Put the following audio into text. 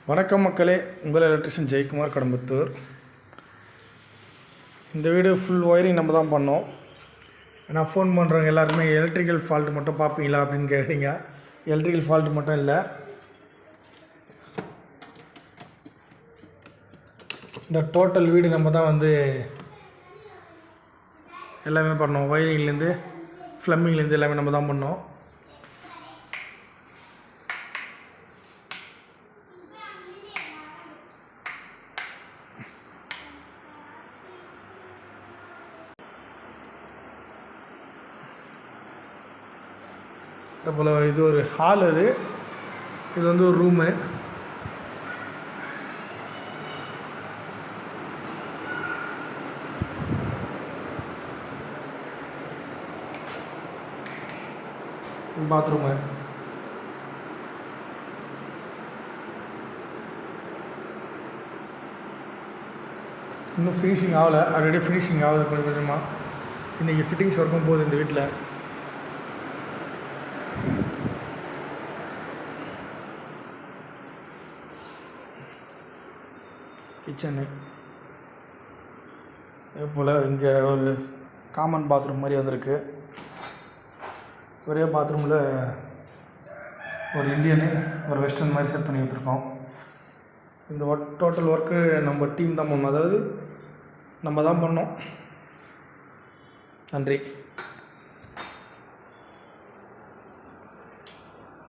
வணக்கம் மக்களே, உங்கள் எலக்ட்ரிஷியன் ஜெயக்குமார் கடம்பத்தூர். இந்த வீடியோ ஃபுல் ஒயரிங் நம்ம தான் பண்ணோம். ஏன்னா ஃபோன் பண்ணுறவங்க எல்லாருமே எலக்ட்ரிக்கல் ஃபால்ட் மட்டும் பார்ப்பீங்களா அப்படின்னு கேட்குறீங்க. எலக்ட்ரிக்கல் ஃபால்ட் மட்டும் இல்லை, இந்த டோட்டல் வீடு நம்ம தான் எல்லாமே பண்ணோம். ஒயரிங்லேருந்து ஃப்ளம்பிங்லேருந்து எல்லாமே நம்ம தான் பண்ணோம். அதுபோல் இது ஒரு ஹால், இது ஒரு ரூமு. பாத்ரூமு. இன்னும் ஃபினிஷிங் ஆகலை, ஆல்ரெடி ஃபினிஷிங் ஆகுது கொஞ்சம் கொஞ்சமாக. இன்றைக்கி ஃபிட்டிங்ஸ் ஒர்க்கும் போகுது இந்த வீட்டில். கிச்சனு அதே போல் இங்கே ஒரு காமன் பாத்ரூம் மாதிரி வந்திருக்கு. ஒரே பாத்ரூமில் ஒரு இந்தியனு ஒரு வெஸ்டர்ன் மாதிரி செட் பண்ணி கொடுத்துருக்கோம். இந்த டோட்டல் ஒர்க்கு நம்ம டீம் தான் பண்ணோம், அதாவது நம்ம தான் பண்ணோம். நன்றி.